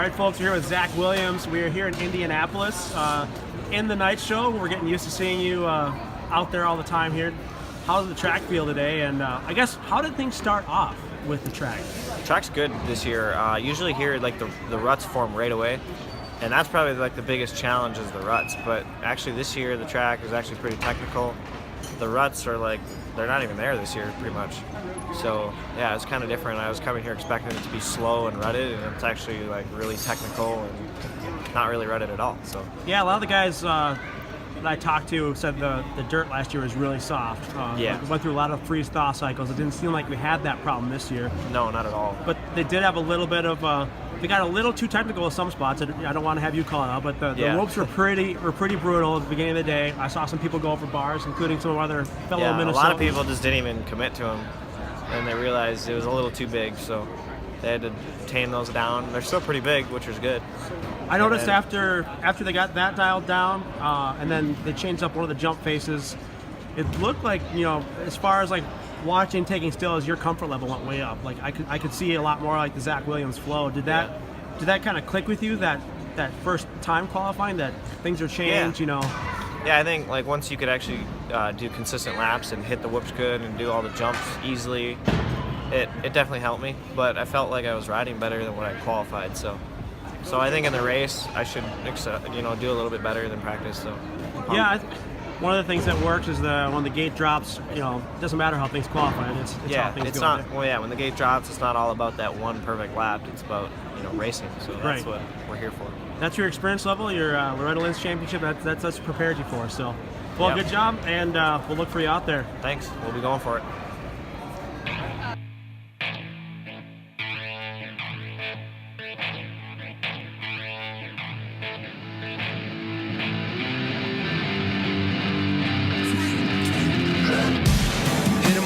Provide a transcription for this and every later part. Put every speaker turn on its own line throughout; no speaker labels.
right, folks, we're here with Zack Williams. We are here in Indianapolis in the night show. We're getting used to seeing you out there all the time here. How does the track feel today? And I guess, how did things start off with the track?
The track's good this year. Usually here, like the ruts form right away, and that's probably like the biggest challenge is the ruts. But actually this year the track is actually pretty technical. The ruts are like, they're not even there this year pretty much. So yeah, it's kind of different. I was coming here expecting it to be slow and rutted, and it's actually like really technical and not really rutted at all. So
yeah, a lot of the guys that I talked to said the dirt last year was really soft.
Yeah.
We went through a lot of freeze-thaw cycles. It didn't seem like we had that problem this year.
No, not at all.
But they did have a little bit of, they got a little too technical in some spots. I don't want to have you call it out, but the ropes were pretty brutal at the beginning of the day. I saw some people go over bars, including some of our other fellow Minnesotans.
A lot of people just didn't even commit to them, and they realized it was a little too big, so they had to tame those down. They're still pretty big, which is good.
I noticed after they got that dialed down, and then they changed up one of the jump faces, it looked like, you know, as far as like watching, taking still, as your comfort level went way up. Like I could see a lot more like the Zack Williams flow. Did that kind of click with you that first time qualifying, that things are changed? You know?
Yeah, I think like once you could actually do consistent laps and hit the whoops good and do all the jumps easily, it definitely helped me. But I felt like I was riding better than when I qualified. So I think in the race I should do a little bit better than practice. So
yeah, one of the things that works is when the gate drops. You know, it doesn't matter how things qualify. It's how things go.
When the gate drops, it's not all about that one perfect lap. It's about racing. So that's what we're here for.
That's your experience level. Your Loretta Lynn's championship. That's prepared you for. So, well, good job, and we'll look for you out there.
Thanks. We'll be going for it.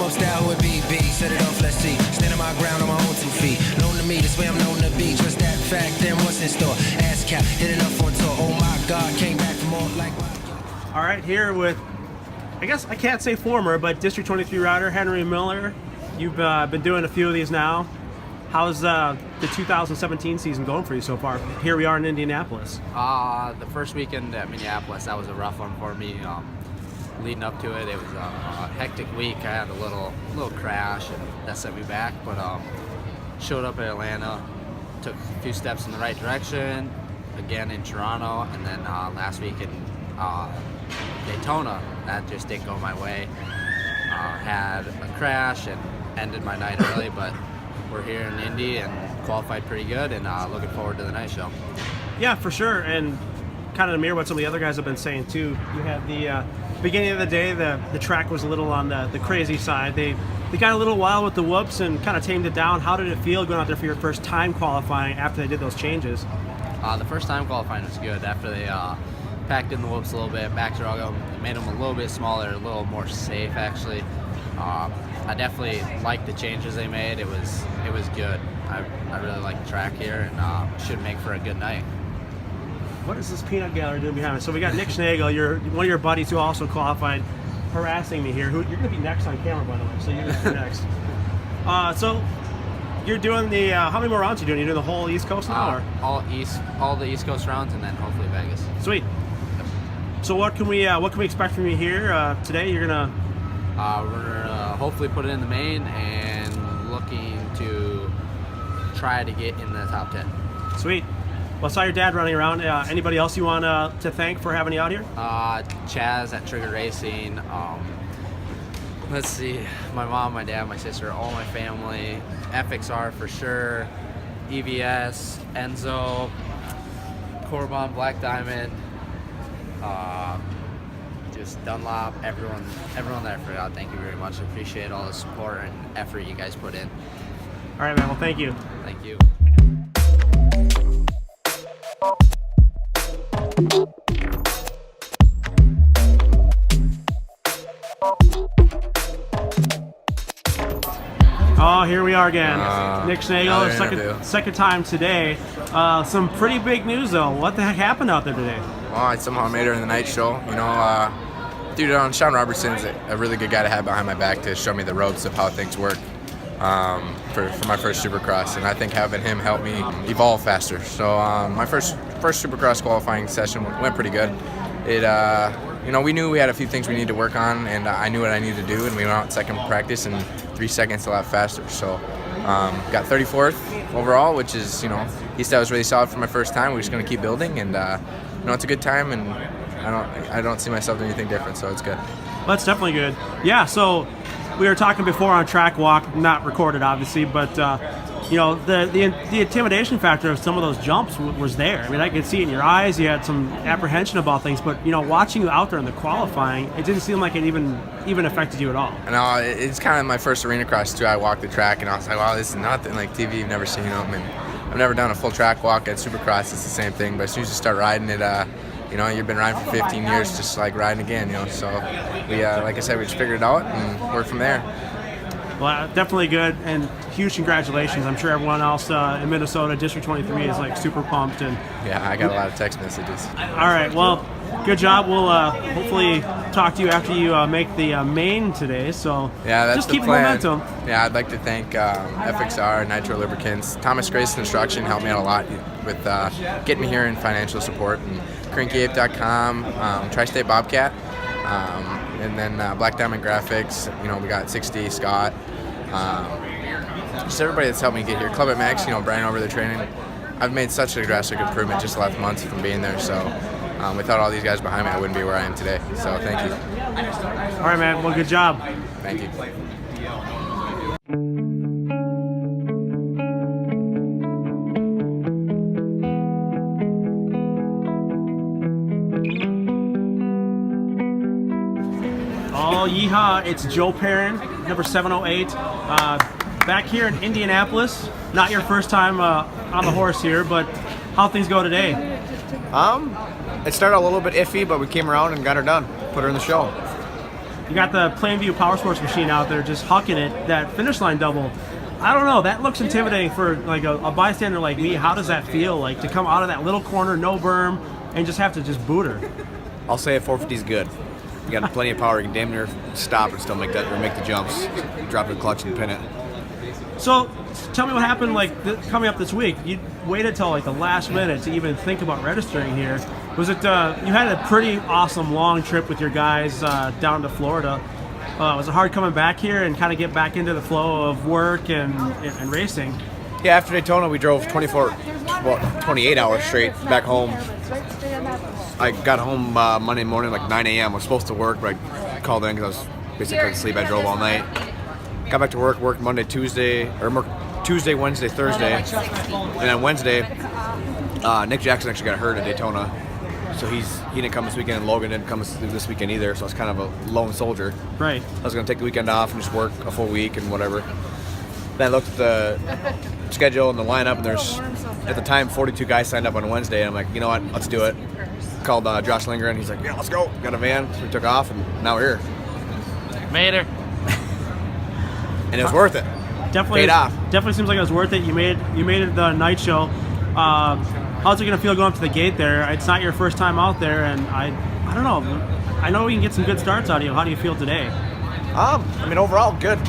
Style with BB, set it off, let's see. Standing my ground on my own 2 feet. Known to me, this way I'm known to be. Just that fact, then what's in store? Ass cap, hitting up on tour. Oh my God, came back for more like.
All right, here with, I guess I can't say former, but District 23 rider Henry Miller. You've been doing a few of these now. How's the 2017 season going for you so far? Here we are in Indianapolis.
The first weekend at Minneapolis, that was a rough one for me. Leading up to it, it was a hectic week. I had a little crash, and that set me back. But showed up at Atlanta, took a few steps in the right direction. Again in Toronto, and then last week in Daytona, that just didn't go my way. Had a crash and ended my night early, but we're here in Indy and qualified pretty good, and looking forward to the night show.
Yeah, for sure, and kind of to mirror what some of the other guys have been saying too. You had the beginning of the day, the track was a little on the crazy side. They got a little wild with the whoops and kind of tamed it down. How did it feel going out there for your first time qualifying after they did those changes?
The first time qualifying was good. After they packed in the whoops a little bit, backdragged them, made them a little bit smaller, a little more safe actually. I definitely liked the changes they made. It was good. I really like the track here, and should make for a good night.
What is this peanut gallery doing behind us? So we got Nick Schnagl, one of your buddies who also qualified, harassing me here. You're going to be next on camera, by the way, so you're going to be next. So you're doing the, how many more rounds are you doing? You're doing the whole East Coast now? Or?
All the East Coast rounds, and then hopefully Vegas.
Sweet. So what can we expect from you here today? You're going to...
we're going to hopefully put it in the main and looking to try to get in the top 10.
Sweet. Well, I saw your dad running around. Anybody else you want to thank for having you out here?
Chaz at Trigger Racing. Let's see. My mom, my dad, my sister, all my family. FXR for sure. EVS, Enzo, Corbon, Black Diamond. Just Dunlop, everyone that I forgot. Thank you very much. I appreciate all the support and effort you guys put in.
All right, man. Well, thank you.
Thank you.
Oh, here we are again. Nick Schnagl, second time today. Some pretty big news, though. What the heck happened out there today?
Well, I somehow made her in the night show. You know, Sean Robertson is a really good guy to have behind my back to show me the ropes of how things work. for my first Supercross, and I think having him help me evolve faster. So my first Supercross qualifying session went pretty good. It we knew we had a few things we needed to work on, and I knew what I needed to do, and we went out second practice in 3 seconds a lot faster. So got 34th overall, which is, he said I was really solid for my first time. We're just going to keep building, and it's a good time, and I don't see myself doing anything different, so it's good.
Well, that's definitely good. Yeah, so we were talking before on track walk, not recorded obviously, but the intimidation factor of some of those jumps was there. I mean, I could see it in your eyes. You had some apprehension about things, but watching you out there in the qualifying, it didn't seem like it even affected you at all.
And it's kind of my first arena cross too. I walked the track and I was like, wow, this is nothing like TV. You've never seen them, and I've never done a full track walk at Supercross. It's the same thing, but as soon as you start riding it, you've been riding for 15 years, just like riding again. So we, like I said, we just figured it out and worked from there.
Well, definitely good, and huge congratulations. I'm sure everyone else in Minnesota, District 23, is like super pumped. And
yeah, I got a lot of text messages.
All right, well, good job. We'll hopefully talk to you after you make the main today. So
yeah, that's
just
the
keep
plan.
momentum.
Yeah, I'd like to thank FXR, Nitro Lubricants, Thomas Grace Construction helped me out a lot with getting me here in financial support, and CrankyApe.com, Tri-State Bobcat. And then Black Diamond Graphics, we got 60, Scott. Just everybody that's helped me get here. Club MX, Brian over the training. I've made such a drastic improvement just the last month from being there. So without all these guys behind me, I wouldn't be where I am today. So thank you.
All right, man. Well, good job.
Thank you.
Oh, yeehaw, it's Joe Perron, number 708, back here in Indianapolis. Not your first time on the horse here, but how things go today?
It started a little bit iffy, but we came around and got her done, put her in the show.
You got the Plainview Power Sports machine out there just hucking it, that finish line double. I don't know, that looks intimidating for like a bystander like me. How does that feel, like to come out of that little corner, no berm, and just have to just boot her?
I'll say a 450 is good. You got plenty of power. You can damn near stop and still make the jumps, drop the clutch and pin it.
So, tell me what happened coming up this week. You waited till like the last minute to even think about registering here. Was it? You had a pretty awesome long trip with your guys down to Florida. Was it hard coming back here and kind of get back into the flow of work and racing?
Yeah, after Daytona, we drove 28 hours straight back home. I got home Monday morning like 9 a.m. I was supposed to work, but I called in because I was basically couldn't sleep. I drove all night. Got back to worked Monday, Tuesday, Wednesday, Thursday, and then Wednesday, Nick Jackson actually got hurt at Daytona, so he didn't come this weekend, and Logan didn't come this weekend either. So I was kind of a lone soldier.
Right.
I was gonna take the weekend off and just work a full week and whatever. Then I looked at the schedule and the lineup, and there's at the time 42 guys signed up on Wednesday. And I'm like, you know what, let's do it. Called Josh Linger, and he's like, yeah, let's go. Got a van, so we took off, and now we're here.
Made her.
And it was worth it.
Definitely
paid off.
Definitely seems like it was worth it. You made it the night show. How's it gonna feel going up to the gate there? It's not your first time out there, and I don't know. I know we can get some good starts out of you. How do you feel today?
Overall, good.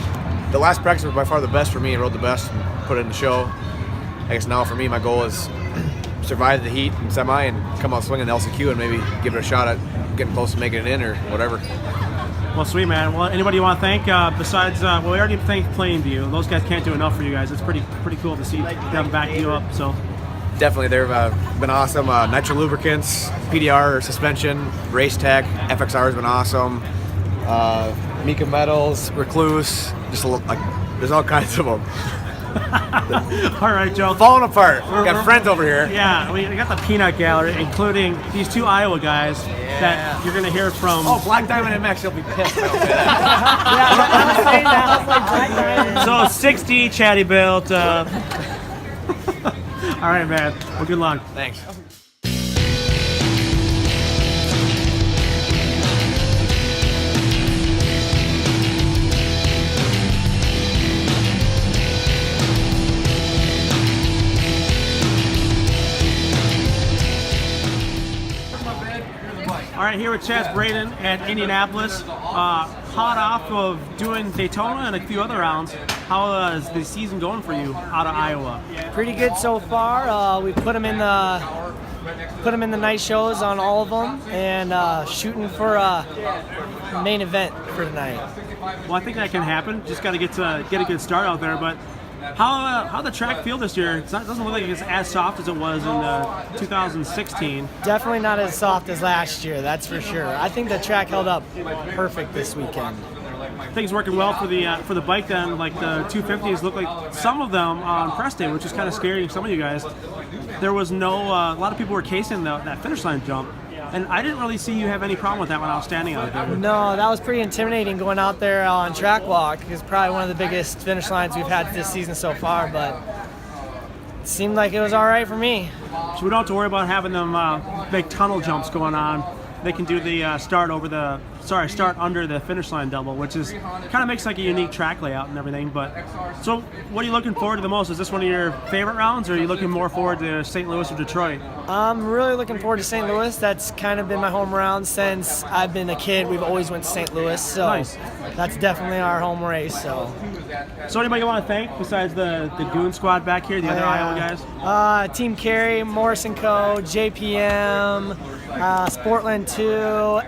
The last practice was by far the best for me. I rode the best and put it in the show. I guess now for me, my goal is survive the heat and semi and come out swinging the LCQ and maybe give it a shot at getting close to making it in or whatever.
Well, sweet, man. Well, anybody you want to thank besides, we already thanked Plainview. Those guys can't do enough for you guys. It's pretty cool to see them back you up. So
definitely, they've been awesome. Nitro Lubricants, PDR Suspension, Race Tech, FXR has been awesome. Mika Metals, Recluse, just there's all kinds of them.
All right, Joe.
Falling apart. Got friends over here.
Yeah, we got the peanut gallery, including these two Iowa guys that you're going to hear from.
Oh, Black Diamond MX, you'll be pissed.
So 60 Chatty built. All right, man. Well, good luck.
Thanks.
All right, here with Chaz Braden at Indianapolis. Hot off of doing Daytona and a few other rounds. How is the season going for you out of Iowa?
Pretty good so far. We put them in the night shows on all of them, and shooting for a main event for tonight.
Well, I think that can happen. Just got to get a good start out there. But how the track feel this year? It doesn't look like it's as soft as it was in 2016.
Definitely not as soft as last year, that's for sure. I think the track held up perfect this weekend.
Things working well for the bike then. Like the 250s look like some of them on press day, which is kind of scary for some of you guys. There was no a lot of people were casing that finish line jump, and I didn't really see you have any problem with that when I was standing out there.
No, that was pretty intimidating going out there on track walk. It's probably one of the biggest finish lines we've had this season so far, but it seemed like it was all right for me.
So we don't have to worry about having them big tunnel jumps going on. They can do the start under the finish line double, which is kind of makes like a unique track layout and everything. But so, what are you looking forward to the most? Is this one of your favorite rounds, or are you looking more forward to St. Louis or Detroit?
I'm really looking forward to St. Louis. That's kind of been my home round since I've been a kid. We've always went to St. Louis, so
nice.
That's definitely our home race. So
anybody you want to thank besides the Goon Squad back here, the other Iowa guys?
Team Carey, Morrison Co., JPM, Sportland 2,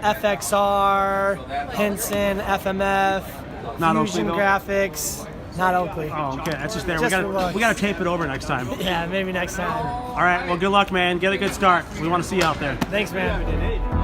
FXR, Henson, FMF,
Not
Fusion
Oakley,
Graphics. Not Oakley.
Oh, okay. That's just there.
Just
we gotta tape it over next time.
Yeah, maybe next time.
All right. Well, good luck, man. Get a good start. We want to see you out there.
Thanks, man.